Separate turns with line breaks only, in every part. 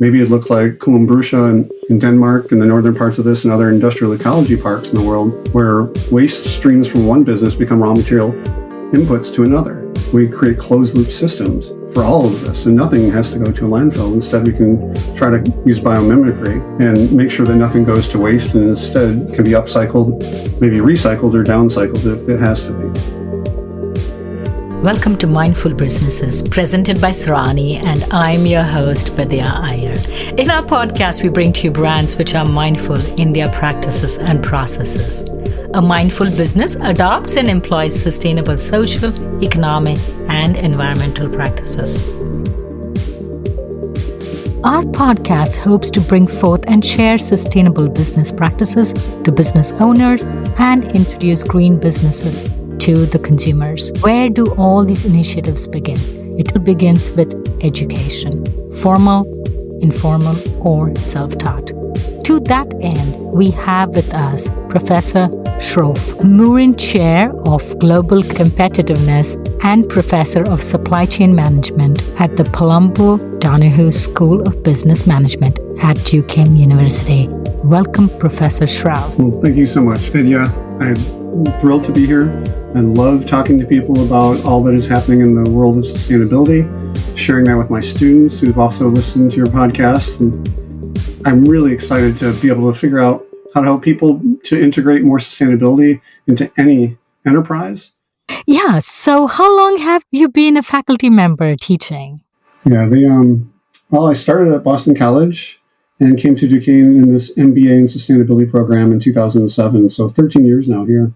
Maybe it looked like Kumbusha in Denmark and the northern parts of this and other industrial ecology parks in the world, where waste streams from one business become raw material inputs to another. We create closed loop systems for all of this, and nothing has to go to a landfill. Instead, we can try to use biomimicry and make sure that nothing goes to waste, and instead can be upcycled, maybe recycled or downcycled if it has to be.
Welcome to Mindful Businesses, presented by Sroufe, and I'm your host, Vidya Iyer. In our podcast, we bring to you brands which are mindful in their practices and processes. A mindful business adopts and employs sustainable social, economic, and environmental practices. Our podcast hopes to bring forth and share sustainable business practices to business owners and introduce green businesses to the consumers. Where do all these initiatives begin? It begins with education, formal, informal, or self-taught. To that end, we have with us Professor Sroufe, Murin Chair of Global Competitiveness and Professor of Supply Chain Management at the Palumbo Donahue School of Business Management at Duquesne University. Welcome, Professor Sroufe.
Well, thank you so much, Vidya. I'm thrilled to be here and love talking to people about all that is happening in the world of sustainability, sharing that with my students who've also listened to your podcast. And I'm really excited to be able to figure out how to help people to integrate more sustainability into any enterprise.
Yeah, so how long have you been a faculty member teaching?
Yeah, I started at Boston College and came to Duquesne in this MBA in sustainability program in 2007. So 13 years now here.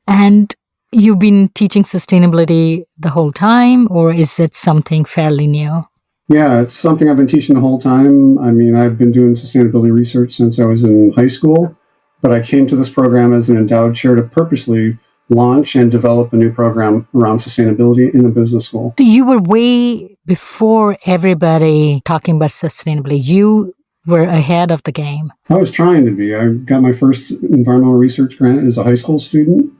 And you've been teaching sustainability the whole time, or is it something fairly new?
Yeah, it's something I've been teaching the whole time. I mean, I've been doing sustainability research since I was in high school, but I came to this program as an endowed chair to purposely launch and develop a new program around sustainability in a business school.
You were way before everybody talking about sustainability. You were ahead of the game.
I was trying to be. I got my first environmental research grant as a high school student,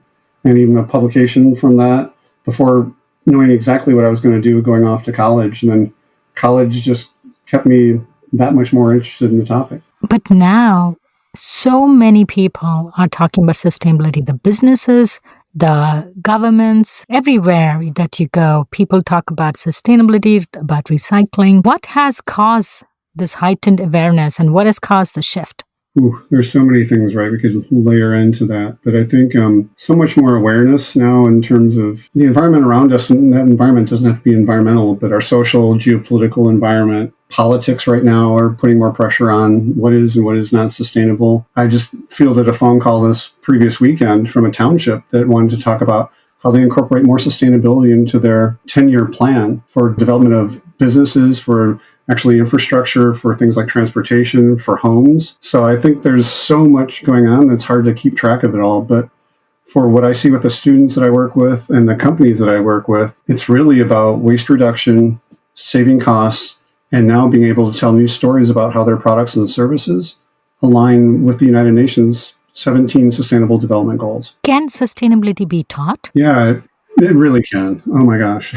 and even a publication from that before knowing exactly what I was going to do going off to college. And then college just kept me that much more interested in the topic.
But now, so many people are talking about sustainability. The businesses, the governments, everywhere that you go, people talk about sustainability, about recycling. What has caused this heightened awareness and what has caused the shift?
There's so many things, right? We could layer into that. But I think so much more awareness now in terms of the environment around us. And that environment doesn't have to be environmental, but our social, geopolitical environment. Politics right now are putting more pressure on what is and what is not sustainable. I just fielded a phone call this previous weekend from a township that wanted to talk about how they incorporate more sustainability into their 10-year plan for development of businesses, for actually infrastructure, for things like transportation, for homes. So I think there's so much going on that's hard to keep track of it all. But for what I see with the students that I work with and the companies that I work with, it's really about waste reduction, saving costs, and now being able to tell new stories about how their products and services align with the United Nations 17 Sustainable Development Goals.
Can sustainability be taught?
Yeah, it really can. Oh my gosh.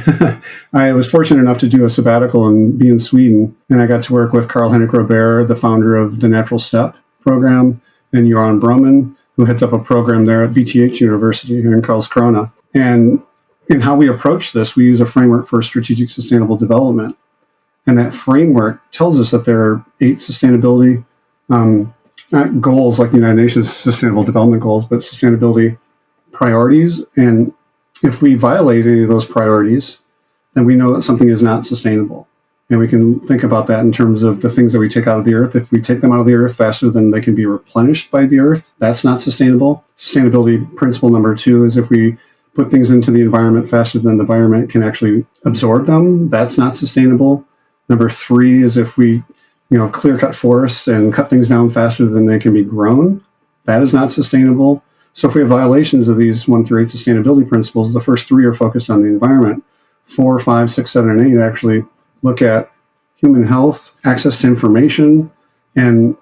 I was fortunate enough to do a sabbatical and be in Sweden, and I got to work with Karl-Henrik Robert, the founder of the Natural Step program, and Joran Broman, who heads up a program there at BTH University here in Karlskrona. And in how we approach this, we use a framework for strategic sustainable development. And that framework tells us that there are 8 sustainability not goals like the United Nations Sustainable Development Goals, but sustainability priorities. And if we violate any of those priorities, then we know that something is not sustainable. And we can think about that in terms of the things that we take out of the earth. If we take them out of the earth faster than they can be replenished by the earth, that's not sustainable. Sustainability principle number 2 is if we put things into the environment faster than the environment can actually absorb them, that's not sustainable. Number 3 is if we clear cut forests and cut things down faster than they can be grown, that is not sustainable. So if we have violations of these 1 through 8 sustainability principles, the first 3 are focused on the environment. 4, 5, 6, 7, and 8 actually look at human health, access to information, and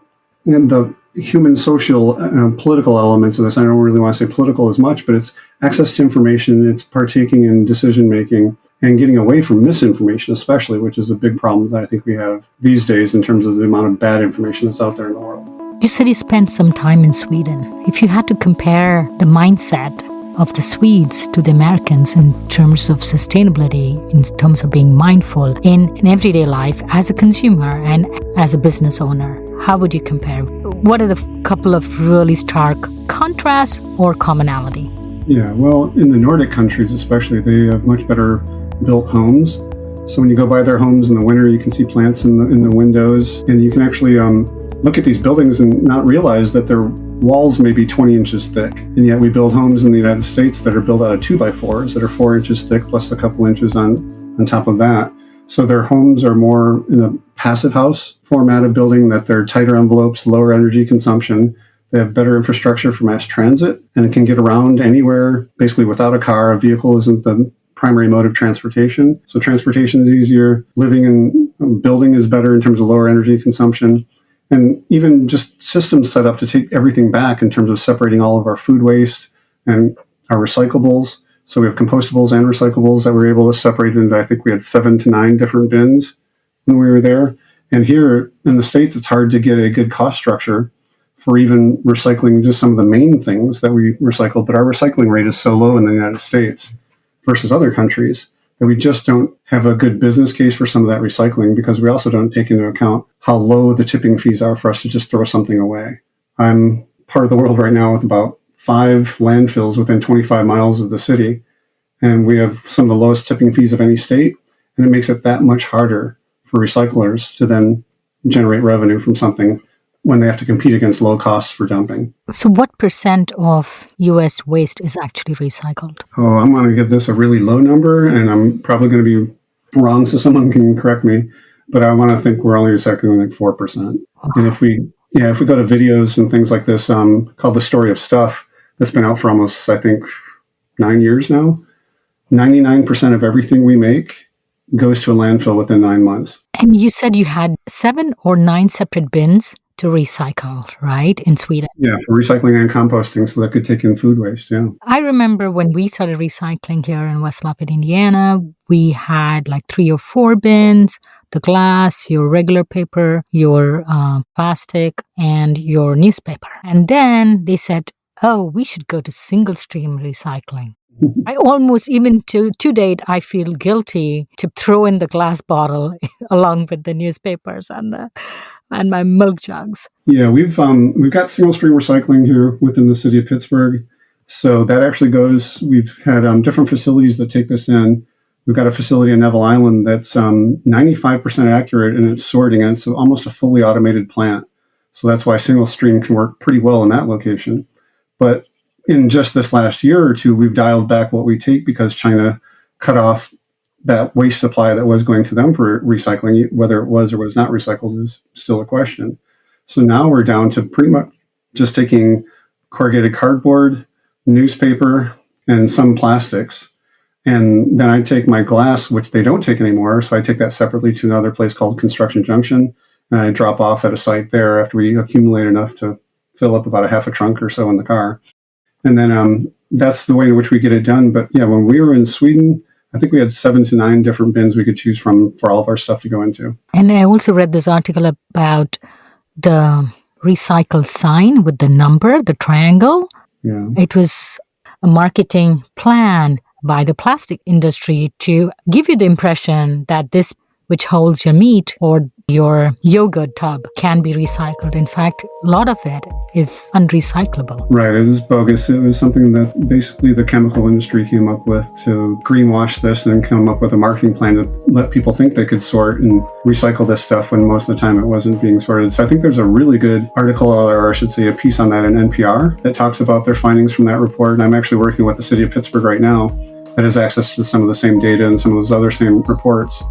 the human social political elements of this. I don't really want to say political as much, but it's access to information, it's partaking in decision making, and getting away from misinformation, especially, which is a big problem that I think we have these days in terms of the amount of bad information that's out there in the world.
You said you spent some time in Sweden. If you had to compare the mindset of the Swedes to the Americans in terms of sustainability, in terms of being mindful in everyday life as a consumer and as a business owner, how would you compare? What are the couple of really stark contrasts or commonality?
Yeah, well, in the Nordic countries especially, they have much better built homes. So when you go by their homes in the winter, you can see plants in the windows, and you can actually look at these buildings and not realize that their walls may be 20 inches thick. And yet we build homes in the United States that are built out of 2x4s that are 4 inches thick plus a couple inches on top of that. So their homes are more in a passive house format of building, that they're tighter envelopes, lower energy consumption. They have better infrastructure for mass transit, and it can get around anywhere basically without a car. A vehicle isn't the primary mode of transportation. So transportation is easier. Living and building is better in terms of lower energy consumption. And even just systems set up to take everything back in terms of separating all of our food waste and our recyclables. So we have compostables and recyclables that we're able to separate into, I think we had 7 to 9 different bins when we were there. And here in the States, it's hard to get a good cost structure for even recycling just some of the main things that we recycle. But our recycling rate is so low in the United States versus other countries that we just don't have a good business case for some of that recycling, because we also don't take into account how low the tipping fees are for us to just throw something away. I'm part of the world right now with about 5 landfills within 25 miles of the city, and we have some of the lowest tipping fees of any state, and it makes it that much harder for recyclers to then generate revenue from something when they have to compete against low costs for dumping.
So what percent of U.S. waste is actually recycled?
Oh, I'm going to give this a really low number, and I'm probably going to be wrong, so someone can correct me. But I want to think we're only recycling like 4%.
Wow.
And if we go to videos and things like this, called The Story of Stuff, that's been out for almost, I think, 9 years now. 99% of everything we make goes to a landfill within 9 months.
And you said you had 7 or 9 separate bins to recycle, right, in Sweden?
Yeah, for recycling and composting, so that could take in food waste, yeah.
I remember when we started recycling here in West Lafayette, Indiana, we had like 3 or 4 bins: the glass, your regular paper, your plastic, and your newspaper. And then they said, oh, we should go to single stream recycling. I almost, even to date, I feel guilty to throw in the glass bottle along with the newspapers and my milk jugs.
Yeah, we've got single stream recycling here within the city of Pittsburgh. So that actually goes, we've had different facilities that take this in. We've got a facility in Neville Island that's 95% accurate in its sorting, and it's almost a fully automated plant. So that's why single stream can work pretty well in that location. But in just this last year or two, we've dialed back what we take because China cut off that waste supply that was going to them for recycling. Whether it was or was not recycled is still a question. So now we're down to pretty much just taking corrugated cardboard, newspaper, and some plastics. And then I take my glass, which they don't take anymore. So I take that separately to another place called Construction Junction, and I drop off at a site there after we accumulate enough to fill up about a half a trunk or so in the car. And then that's the way in which we get it done. But yeah, when we were in Sweden, I think we had 7 to 9 different bins we could choose from for all of our stuff to go into.
And I also read this article about the recycle sign with the number, the triangle.
Yeah.
It was a marketing plan by the plastic industry to give you the impression that this, which holds your meat or your yogurt tub, can be recycled. In fact, a lot of it is unrecyclable.
Right, it is bogus. It was something that basically the chemical industry came up with to greenwash this and come up with a marketing plan to let people think they could sort and recycle this stuff when most of the time it wasn't being sorted. So I think there's a really good article, or I should say a piece on that in NPR that talks about their findings from that report. And I'm actually working with the city of Pittsburgh right now that has access to some of the same data and some of those other same reports.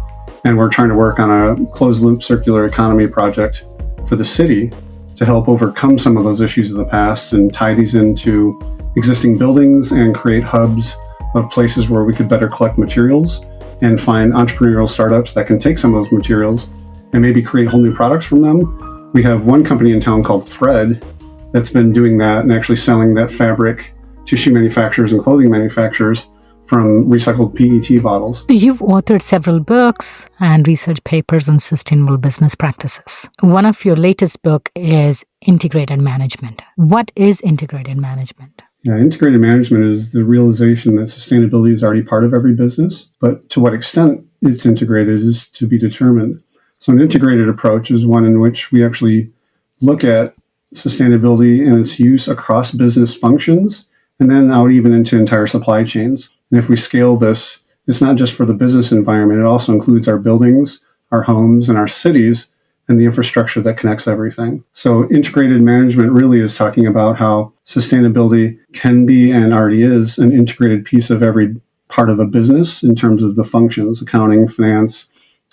And we're trying to work on a closed-loop circular economy project for the city to help overcome some of those issues of the past and tie these into existing buildings and create hubs of places where we could better collect materials and find entrepreneurial startups that can take some of those materials and maybe create whole new products from them. We have one company in town called Thread that's been doing that and actually selling that fabric to shoe manufacturers and clothing manufacturers from recycled PET bottles.
You've authored several books and research papers on sustainable business practices. One of your latest book is Integrated Management. What is integrated management?
Yeah, integrated management is the realization that sustainability is already part of every business, but to what extent it's integrated is to be determined. So an integrated approach is one in which we actually look at sustainability and its use across business functions, and then out even into entire supply chains. And if we scale this, it's not just for the business environment, it also includes our buildings, our homes, and our cities, and the infrastructure that connects everything. So integrated management really is talking about how sustainability can be and already is an integrated piece of every part of a business in terms of the functions, accounting, finance,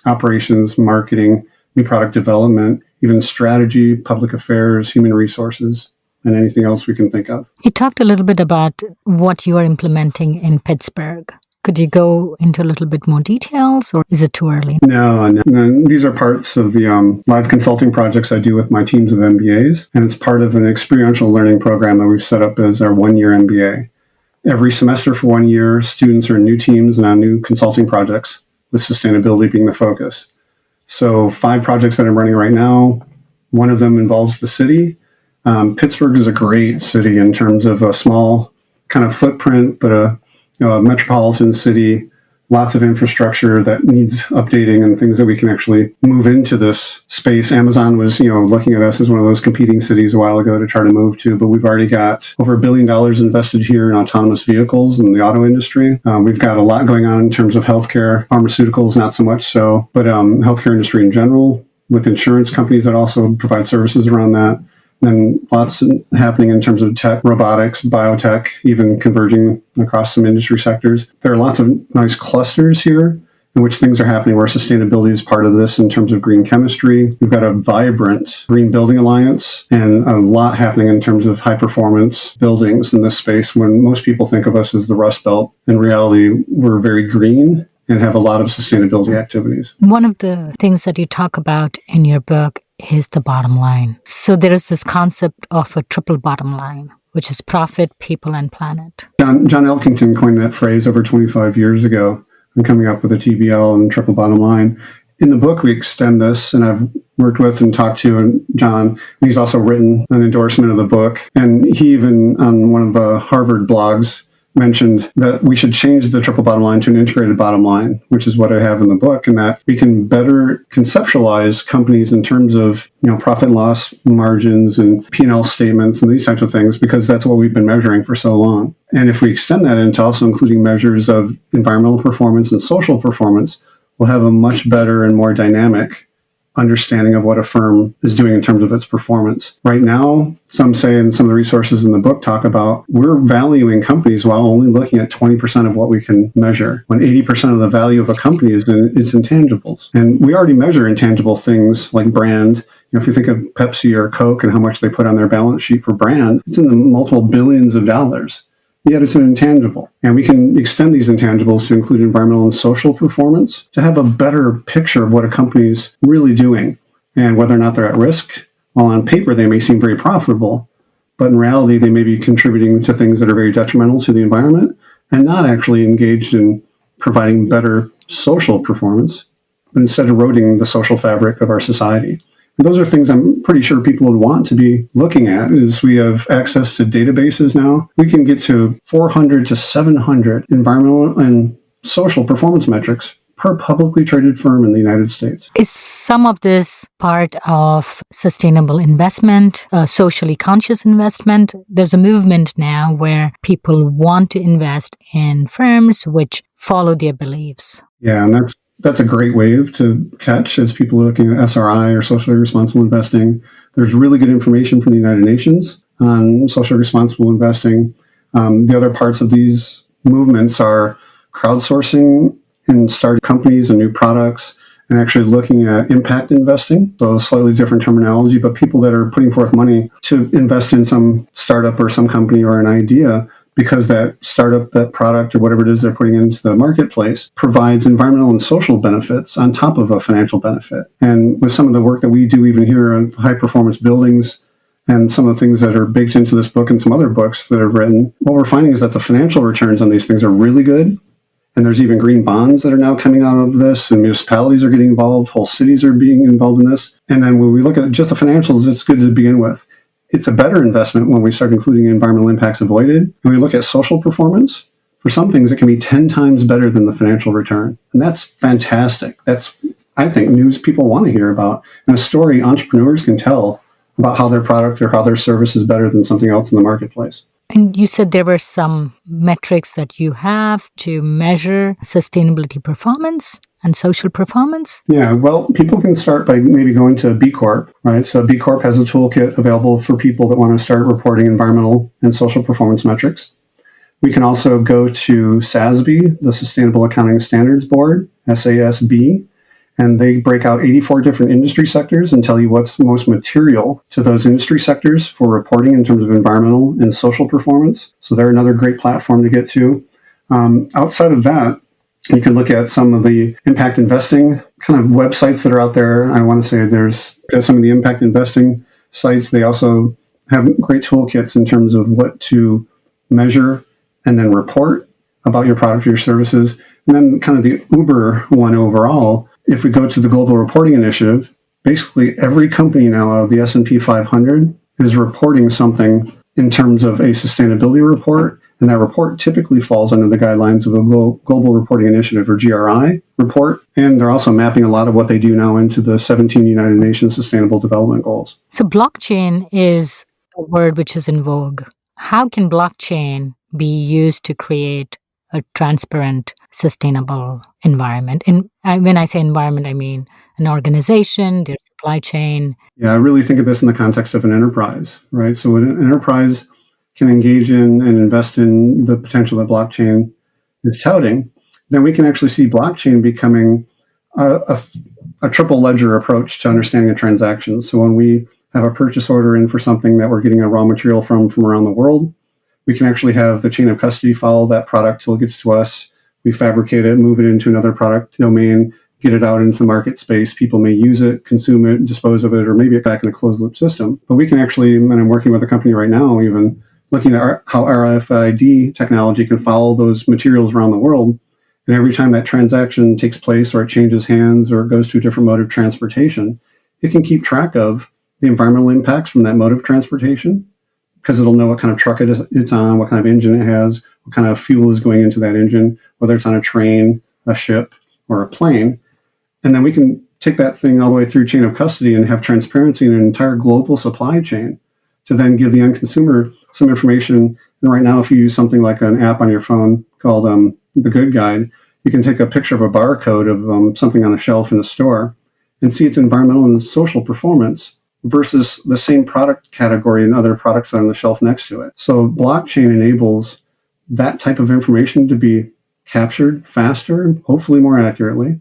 operations, marketing, new product development, even strategy, public affairs, human resources, and anything else we can think of.
You talked a little bit about what you are implementing in Pittsburgh. Could you go into a little bit more details, or is it too early?
No. These are parts of the live consulting projects I do with my teams of MBAs, and it's part of an experiential learning program that we've set up as our one-year MBA. Every semester for 1 year, students are in new teams and on new consulting projects, with sustainability being the focus. So 5 projects that I'm running right now, one of them involves the city. Pittsburgh is a great city in terms of a small kind of footprint, but a metropolitan city, lots of infrastructure that needs updating and things that we can actually move into this space. Amazon was, looking at us as one of those competing cities a while ago to try to move to, but we've already got over $1 billion invested here in autonomous vehicles in the auto industry. We've got a lot going on in terms of healthcare, pharmaceuticals, not so much so, but healthcare industry in general, with insurance companies that also provide services around that. And lots happening in terms of tech, robotics, biotech, even converging across some industry sectors. There are lots of nice clusters here in which things are happening where sustainability is part of this in terms of green chemistry. We've got a vibrant Green Building Alliance and a lot happening in terms of high performance buildings in this space when most people think of us as the Rust Belt. In reality, we're very green and have a lot of sustainability activities.
One of the things that you talk about in your book is the bottom line. So there is this concept of a triple bottom line, which is profit, people, and planet.
John Elkington coined that phrase over 25 years ago and coming up with a TBL and triple bottom line. In the book, we extend this, and I've worked with and talked to John, and he's also written an endorsement of the book. And he even, on one of the Harvard blogs, mentioned that we should change the triple bottom line to an integrated bottom line, which is what I have in the book, and that we can better conceptualize companies in terms of profit and loss margins and P&L statements and these types of things, because that's what we've been measuring for so long. And if we extend that into also including measures of environmental performance and social performance, we'll have a much better and more dynamic understanding of what a firm is doing in terms of its performance. Right now, some say, and some of the resources in the book talk about, we're valuing companies while only looking at 20% of what we can measure, when 80% of the value of a company is in its intangibles. And we already measure intangible things like brand. If you think of Pepsi or Coke and how much they put on their balance sheet for brand, it's in the multiple billions of dollars. Yet it's an intangible. And we can extend these intangibles to include environmental and social performance to have a better picture of what a company's really doing and whether or not they're at risk. While on paper, they may seem very profitable, but in reality, they may be contributing to things that are very detrimental to the environment and not actually engaged in providing better social performance, but instead eroding the social fabric of our society. And those are things I'm pretty sure people would want to be looking at. As we have access to databases now, we can get to 400 to 700 environmental and social performance metrics per publicly traded firm in the United States.
Is some of this part of sustainable investment, socially conscious investment? There's a movement now where people want to invest in firms which follow their beliefs.
Yeah, and that's a great wave to catch as people are looking at SRI or socially responsible investing. There's really good information from the United Nations on socially responsible investing. The other parts of these movements are crowdsourcing and starting companies and new products and actually looking at impact investing. So slightly different terminology, but people that are putting forth money to invest in some startup or some company or an idea because that startup, that product, or whatever it is they're putting into the marketplace provides environmental and social benefits on top of a financial benefit. And with some of the work that we do even here on high performance buildings and some of the things that are baked into this book and some other books that I've written, what we're finding is that the financial returns on these things are really good. And there's even green bonds that are now coming out of this, and municipalities are getting involved, whole cities are being involved in this. And then when we look at just the financials, it's good to begin with. It's a better investment when we start including environmental impacts avoided. And we look at social performance. For some things, it can be 10 times better than the financial return. And that's fantastic. That's, I think, news people want to hear about, and a story entrepreneurs can tell about how their product or how their service is better than something else in the marketplace.
And you said there were some metrics that you have to measure sustainability performance and social performance?
Yeah, well, people can start by maybe going to B Corp, right? So B Corp has a toolkit available for people that want to start reporting environmental and social performance metrics. We can also go to SASB, the Sustainable Accounting Standards Board, SASB, and they break out 84 different industry sectors and tell you what's most material to those industry sectors for reporting in terms of environmental and social performance. So they're another great platform to get to. Outside of that, you can look at some of the impact investing kind of websites that are out there. I want to say there's some of the impact investing sites. They also have great toolkits in terms of what to measure and then report about your product or your services. And then kind of the Uber one overall, if we go to the Global Reporting Initiative, basically every company now out of the S&P 500 is reporting something in terms of a sustainability report. And that report typically falls under the guidelines of a Global Reporting Initiative, or GRI, report. And they're also mapping a lot of what they do now into the 17 United Nations Sustainable Development Goals.
So blockchain is a word which is in vogue. How can blockchain be used to create a transparent, sustainable environment? And when I say environment, I mean an organization, their supply chain.
Yeah, I really think of this in the context of an enterprise, right? So an enterprise can engage in and invest in the potential that blockchain is touting, then we can actually see blockchain becoming a triple ledger approach to understanding a transaction. So when we have a purchase order in for something that we're getting a raw material from around the world, we can actually have the chain of custody follow that product till it gets to us. We fabricate it, move it into another product domain, get it out into the market space. People may use it, consume it, dispose of it, or maybe it back in a closed loop system. But we can actually, and I'm working with a company right now, even looking at how RFID technology can follow those materials around the world. And every time that transaction takes place or it changes hands or it goes to a different mode of transportation, it can keep track of the environmental impacts from that mode of transportation, because it'll know what kind of truck it's on, what kind of engine it has, what kind of fuel is going into that engine, whether it's on a train, a ship, or a plane. And then we can take that thing all the way through chain of custody and have transparency in an entire global supply chain to then give the end consumer some information. And right now, if you use something like an app on your phone called The Good Guide, you can take a picture of a barcode of something on a shelf in a store and see its environmental and social performance versus the same product category and other products on the shelf next to it. So blockchain enables that type of information to be captured faster, hopefully more accurately,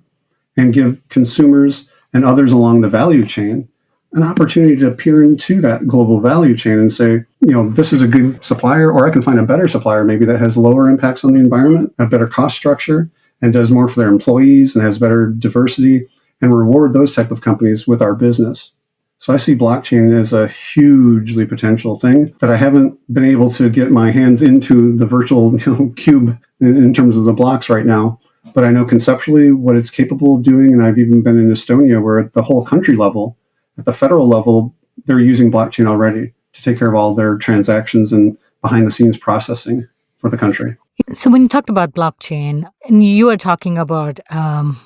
and give consumers and others along the value chain an opportunity to peer into that global value chain and say, this is a good supplier, or I can find a better supplier maybe that has lower impacts on the environment, a better cost structure, and does more for their employees and has better diversity, and reward those type of companies with our business. So I see blockchain as a hugely potential thing that I haven't been able to get my hands into the virtual cube in terms of the blocks right now. But I know conceptually what it's capable of doing. And I've even been in Estonia where at the whole country level, at the federal level, they're using blockchain already to take care of all their transactions and behind the scenes processing for the country.
So when you talked about blockchain, and you are talking about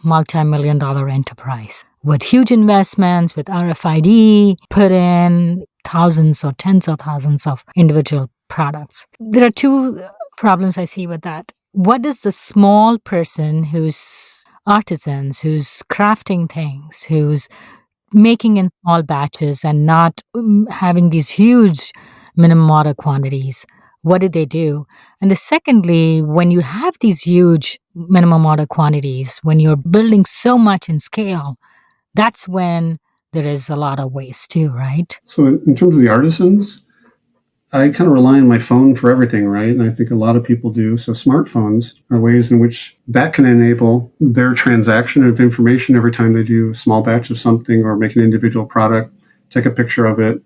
multi-million-dollar enterprise with huge investments, with RFID, put in thousands or tens of thousands of individual products. There are two problems I see with that. What is the small person who's artisans, who's crafting things, who's making in small batches and not having these huge minimum order quantities? What did they do? And the secondly, when you have these huge minimum order quantities, when you're building so much in scale, that's when there is a lot of waste too, right?
So in terms of the artisans, I kind of rely on my phone for everything, right? And I think a lot of people do. So smartphones are ways in which that can enable their transaction of information every time they do a small batch of something or make an individual product, take a picture of it,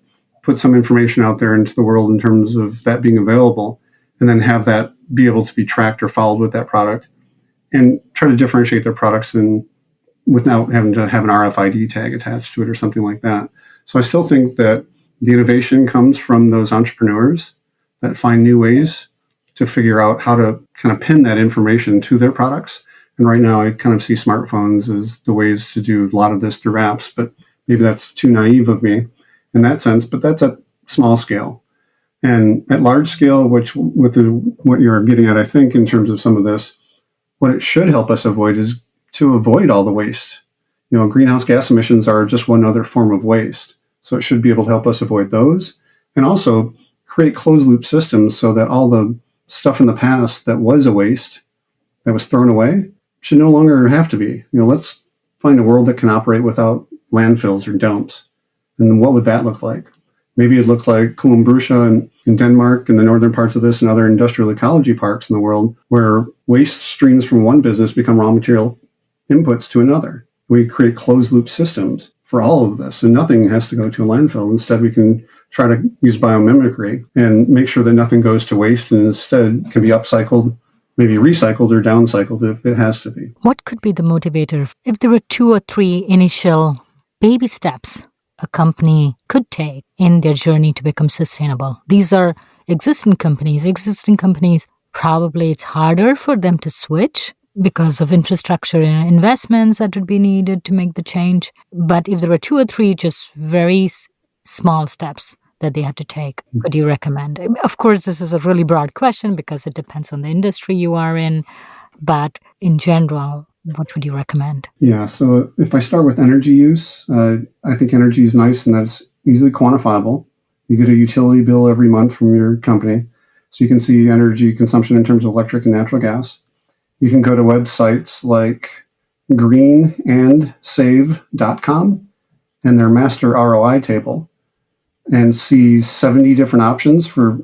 put some information out there into the world in terms of that being available, and then have that be able to be tracked or followed with that product, and try to differentiate their products without having to have an RFID tag attached to it or something like that. So I still think that the innovation comes from those entrepreneurs that find new ways to figure out how to kind of pin that information to their products. And right now I kind of see smartphones as the ways to do a lot of this through apps, but maybe that's too naive of me in that sense, but that's at small scale. And at large scale, which what you're getting at, I think, in terms of some of this, what it should help us avoid is to avoid all the waste. Greenhouse gas emissions are just one other form of waste. So it should be able to help us avoid those, and also create closed loop systems so that all the stuff in the past that was a waste, that was thrown away, should no longer have to be. Let's find a world that can operate without landfills or dumps. And what would that look like? Maybe it'd look like Kumbrucha in Denmark and the northern parts of this and other industrial ecology parks in the world, where waste streams from one business become raw material inputs to another. We create closed loop systems for all of this, and nothing has to go to a landfill. Instead, we can try to use biomimicry and make sure that nothing goes to waste, and instead can be upcycled, maybe recycled or downcycled if it has to be.
What could be the motivator if there were 2 or 3 initial baby steps a company could take in their journey to become sustainable? These are existing companies. Probably it's harder for them to switch because of infrastructure and investments that would be needed to make the change. But if there were 2 or 3 just very small steps that they had to take, could you recommend? Of course, this is a really broad question because it depends on the industry you are in. But in general, what would you recommend?
Yeah, so if I start with energy use, I think energy is nice and that's easily quantifiable. You get a utility bill every month from your company, so you can see energy consumption in terms of electric and natural gas. You can go to websites like greenandsave.com and their master ROI table and see 70 different options for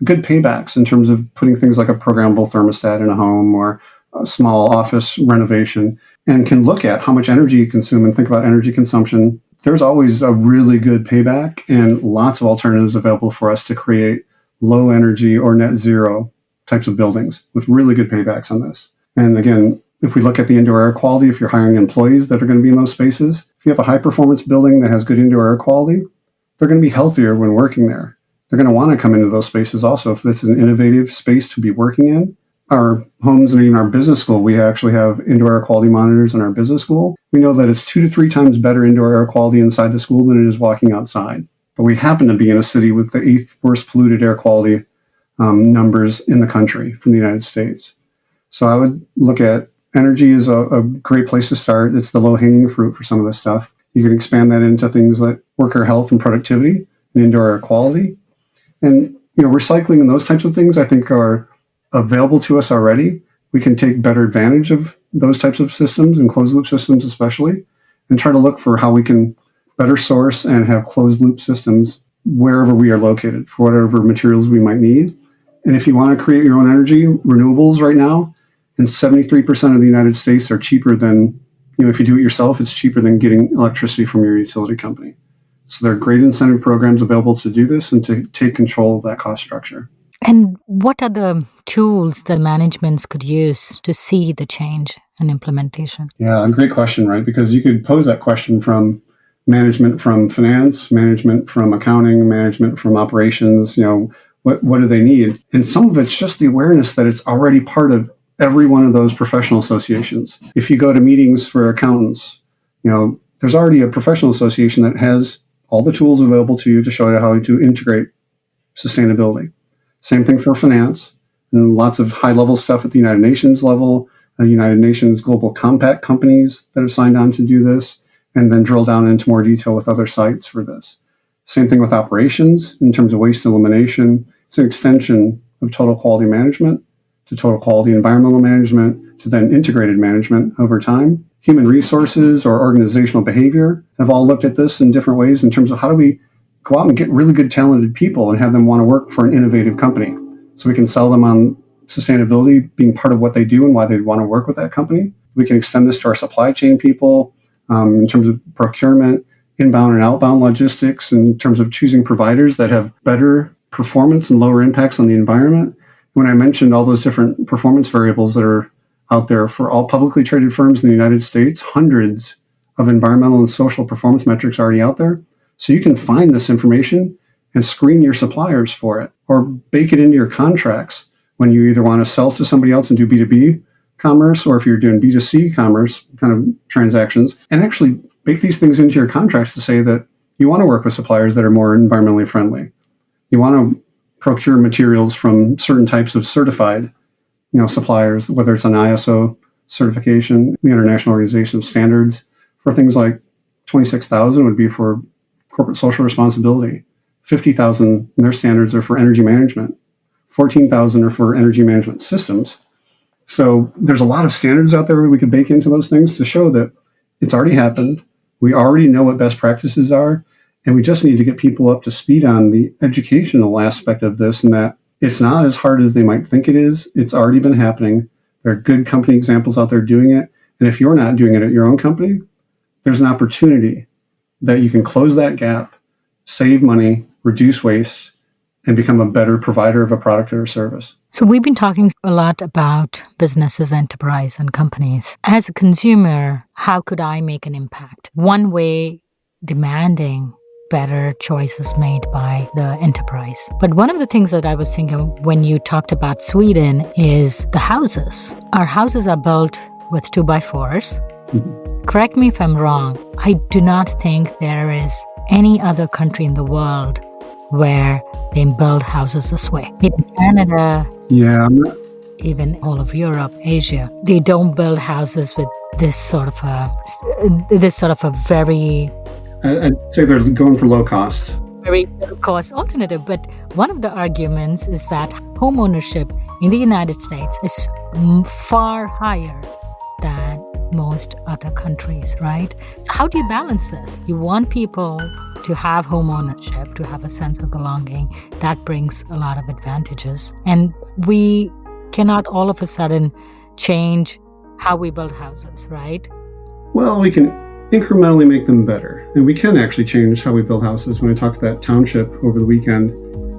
good paybacks in terms of putting things like a programmable thermostat in a home or a small office renovation, and can look at how much energy you consume and think about energy consumption. There's always a really good payback and lots of alternatives available for us to create low energy or net zero types of buildings with really good paybacks on this. And again, if we look at the indoor air quality, if you're hiring employees that are going to be in those spaces, if you have a high performance building that has good indoor air quality, they're going to be healthier when working there. They're going to want to come into those spaces also if this is an innovative space to be working in. Our homes and even our business school, we actually have indoor air quality monitors in our business school. We know that it's 2 to 3 times better indoor air quality inside the school than it is walking outside. But we happen to be in a city with the 8th worst polluted air quality numbers in the country from the United States. So I would look at energy as a great place to start. It's the low-hanging fruit for some of this stuff. You can expand that into things like worker health and productivity and indoor air quality. And recycling and those types of things I think are available to us already. We can take better advantage of those types of systems and closed loop systems especially, and try to look for how we can better source and have closed loop systems wherever we are located for whatever materials we might need. And if you want to create your own energy, renewables right now, in 73% of the United States are cheaper than, if you do it yourself, it's cheaper than getting electricity from your utility company. So there are great incentive programs available to do this and to take control of that cost structure.
And what are the tools that managements could use to see the change and implementation?
Yeah, a great question, right? Because you could pose that question from management from finance, management from accounting, management from operations, what do they need? And some of it's just the awareness that it's already part of every one of those professional associations. If you go to meetings for accountants, there's already a professional association that has all the tools available to you to show you how to integrate sustainability. Same thing for finance, and lots of high-level stuff at the United Nations level, United Nations Global Compact companies that have signed on to do this, and then drill down into more detail with other sites for this. Same thing with operations in terms of waste elimination. It's an extension of total quality management to total quality environmental management to then integrated management over time. Human resources or organizational behavior have all looked at this in different ways in terms of how do we go out and get really good talented people and have them want to work for an innovative company so we can sell them on sustainability being part of what they do and why they'd want to work with that company. We can extend this to our supply chain people in terms of procurement, inbound and outbound logistics in terms of choosing providers that have better performance and lower impacts on the environment. When I mentioned all those different performance variables that are out there for all publicly traded firms in the United States, hundreds of environmental and social performance metrics already out there. So you can find this information and screen your suppliers for it or bake it into your contracts when you either want to sell to somebody else and do B2B commerce, or if you're doing B2C commerce kind of transactions, and actually bake these things into your contracts to say that you want to work with suppliers that are more environmentally friendly. You want to procure materials from certain types of certified, suppliers, whether it's an ISO certification, the International Organization of Standards, for things like 26,000 would be for corporate social responsibility. 50,000, their standards are for energy management. 14,000 are for energy management systems. So there's a lot of standards out there we could bake into those things to show that it's already happened. We already know what best practices are, and we just need to get people up to speed on the educational aspect of this, and that it's not as hard as they might think it is. It's already been happening. There are good company examples out there doing it. And if you're not doing it at your own company, there's an opportunity that you can close that gap, save money, reduce waste, and become a better provider of a product or service.
So we've been talking a lot about businesses, enterprise, and companies. As a consumer, how could I make an impact? One way, demanding better choices made by the enterprise. But one of the things that I was thinking when you talked about Sweden is the houses. Our houses are built with 2x4s. Mm-hmm. Correct me if I'm wrong. I do not think there is any other country in the world where they build houses this way. Even Canada, even all of Europe, Asia, they don't build houses with this sort of a very...
I'd say they're going for low cost.
Very low cost alternative. But one of the arguments is that home ownership in the United States is far higher than most other countries, right? So how do you balance this? You want people to have home ownership, to have a sense of belonging. That brings a lot of advantages. And we cannot all of a sudden change how we build houses, right?
Well, we can incrementally make them better. And we can actually change how we build houses. When I talked to that township over the weekend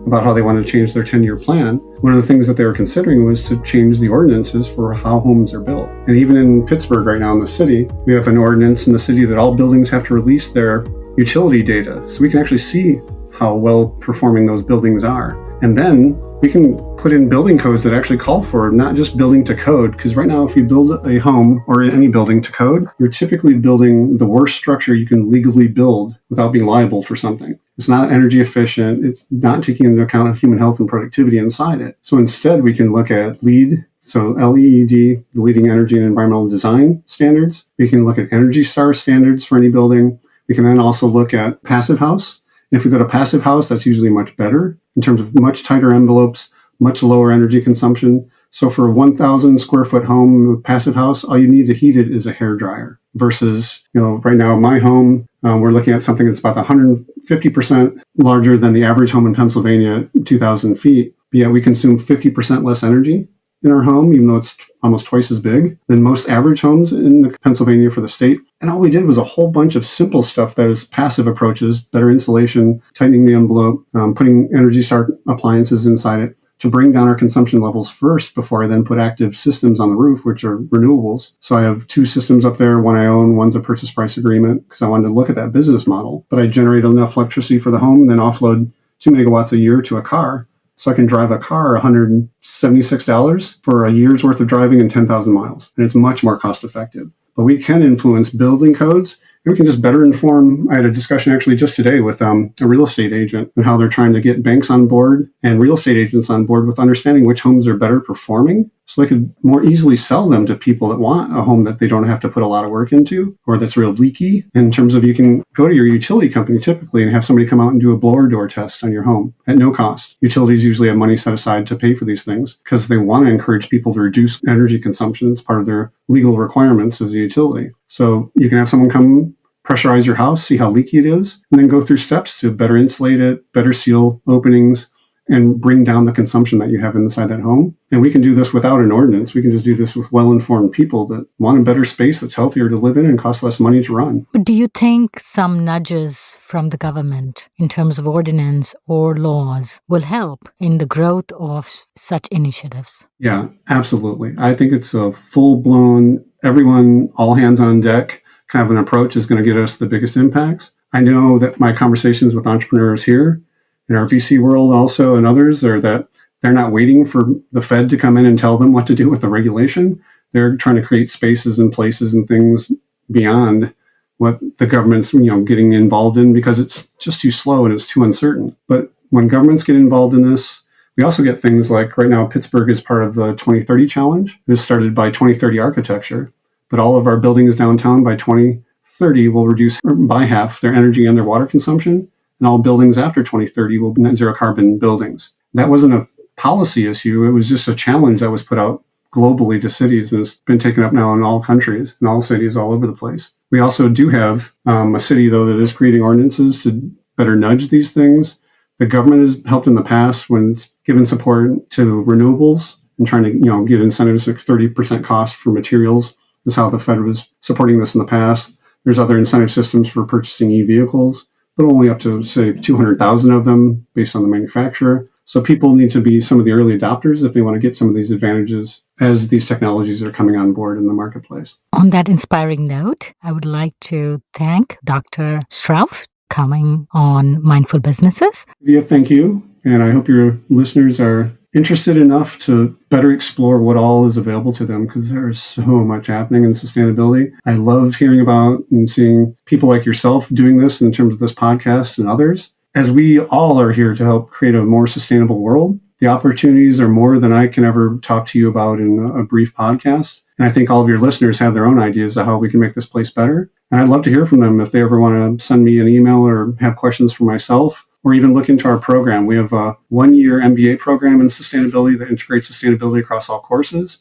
about how they wanted to change their 10-year plan, one of the things that they were considering was to change the ordinances for how homes are built. And even in Pittsburgh right now in the city, we have an ordinance in the city that all buildings have to release their utility data. So we can actually see how well performing those buildings are. And then we can put in building codes that actually call for not just building to code, because right now if you build a home or any building to code, you're typically building the worst structure you can legally build without being liable for something. It's not energy efficient. It's not taking into account human health and productivity inside it. So instead we can look at LEED, so LEED, the leading energy and environmental design standards. We can look at Energy Star standards for any building. We can then also look at passive house. And if we go to passive house, that's usually much better in terms of much tighter envelopes, much lower energy consumption. So for a 1,000 square foot home with passive house, all you need to heat it is a hairdryer versus, right now my home, we're looking at something that's about 150% larger than the average home in Pennsylvania, 2,000 feet. But yet we consume 50% less energy in our home, even though it's almost twice as big than most average homes in Pennsylvania for the state. And all we did was a whole bunch of simple stuff that is passive approaches, better insulation, tightening the envelope, putting Energy Star appliances inside it to bring down our consumption levels first before I then put active systems on the roof, which are renewables. So I have 2 systems up there. One I own, one's a purchase price agreement because I wanted to look at that business model. But I generate enough electricity for the home and then offload 2 megawatts a year to a car. So I can drive a car $176 for a year's worth of driving and 10,000 miles. And it's much more cost effective. But we can influence building codes. And we can just better inform. I had a discussion actually just today with a real estate agent and how they're trying to get banks on board and real estate agents on board with understanding which homes are better performing so they could more easily sell them to people that want a home that they don't have to put a lot of work into or that's real leaky. In terms of you can go to your utility company typically and have somebody come out and do a blower door test on your home at no cost. Utilities usually have money set aside to pay for these things because they want to encourage people to reduce energy consumption. It's part of their legal requirements as a utility. So you can have someone come pressurize your house, see how leaky it is, and then go through steps to better insulate it, better seal openings, and bring down the consumption that you have inside that home. And we can do this without an ordinance. We can just do this with well-informed people that want a better space that's healthier to live in and costs less money to run.
But do you think some nudges from the government in terms of ordinance or laws will help in the growth of such initiatives?
Yeah, absolutely. I think it's a full-blown, everyone, all hands on deck kind of an approach is going to get us the biggest impacts. I know that my conversations with entrepreneurs here in our VC world also and others are that they're not waiting for the Fed to come in and tell them what to do with the regulation. They're trying to create spaces and places and things beyond what the government's getting involved in because it's just too slow and it's too uncertain. But when governments get involved in this, we also get things like right now Pittsburgh is part of the 2030 challenge. It was started by 2030 architecture, but all of our buildings downtown by 2030 will reduce by half their energy and their water consumption. And all buildings after 2030 will be net zero carbon buildings. That wasn't a policy issue. It was just a challenge that was put out globally to cities, and it's been taken up now in all countries and all cities all over the place. We also do have a city, though, that is creating ordinances to better nudge these things. The government has helped in the past when it's given support to renewables and trying to get incentives like 30% cost for materials. Is how the Fed was supporting this in the past. There's other incentive systems for purchasing e-vehicles, but only up to, say, 200,000 of them based on the manufacturer. So people need to be some of the early adopters if they want to get some of these advantages as these technologies are coming on board in the marketplace.
On that inspiring note, I would like to thank Dr. Sroufe coming on Mindful Businesses.
Yeah, thank you. And I hope your listeners are interested enough to better explore what all is available to them because there is so much happening in sustainability. I love hearing about and seeing people like yourself doing this in terms of this podcast and others. As we all are here to help create a more sustainable world, the opportunities are more than I can ever talk to you about in a brief podcast. And I think all of your listeners have their own ideas of how we can make this place better. And I'd love to hear from them if they ever want to send me an email or have questions for myself, or even look into our program. We have a 1-year MBA program in sustainability that integrates sustainability across all courses.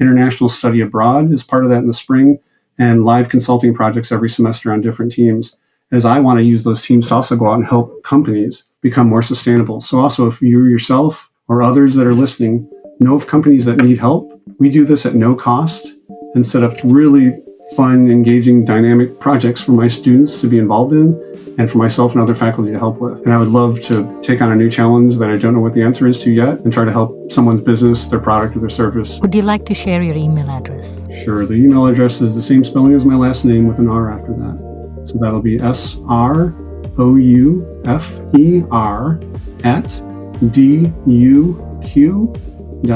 International study abroad is part of that in the spring, and live consulting projects every semester on different teams, as I want to use those teams to also go out and help companies become more sustainable. So also if you yourself or others that are listening know of companies that need help, we do this at no cost and set up really fun, engaging, dynamic projects for my students to be involved in and for myself and other faculty to help with. And I would love to take on a new challenge that I don't know what the answer is to yet and try to help someone's business, their product, or their service.
Would you like to share your email address?
Sure. The email address is the same spelling as my last name with an R after that. So that'll be SROUFER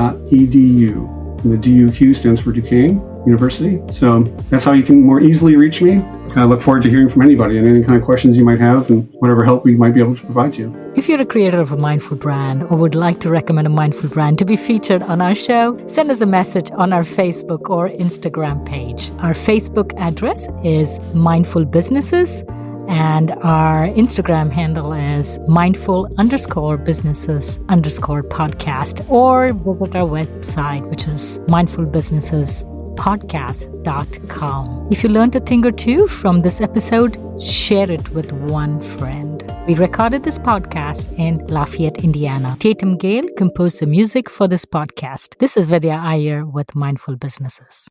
@duq.edu. And the DUQ stands for Duquesne University. So that's how you can more easily reach me. I look forward to hearing from anybody and any kind of questions you might have and whatever help we might be able to provide you.
If you're a creator of a mindful brand or would like to recommend a mindful brand to be featured on our show, send us a message on our Facebook or Instagram page. Our Facebook address is Mindful Businesses and our Instagram handle is mindful_businesses_podcast, or visit our website, which is mindfulbusinessespodcast.com. If you learned a thing or two from this episode, share it with one friend. We recorded this podcast in Lafayette, Indiana. Tatum Gale composed the music for this podcast. This is Vidya Iyer with Mindful Businesses.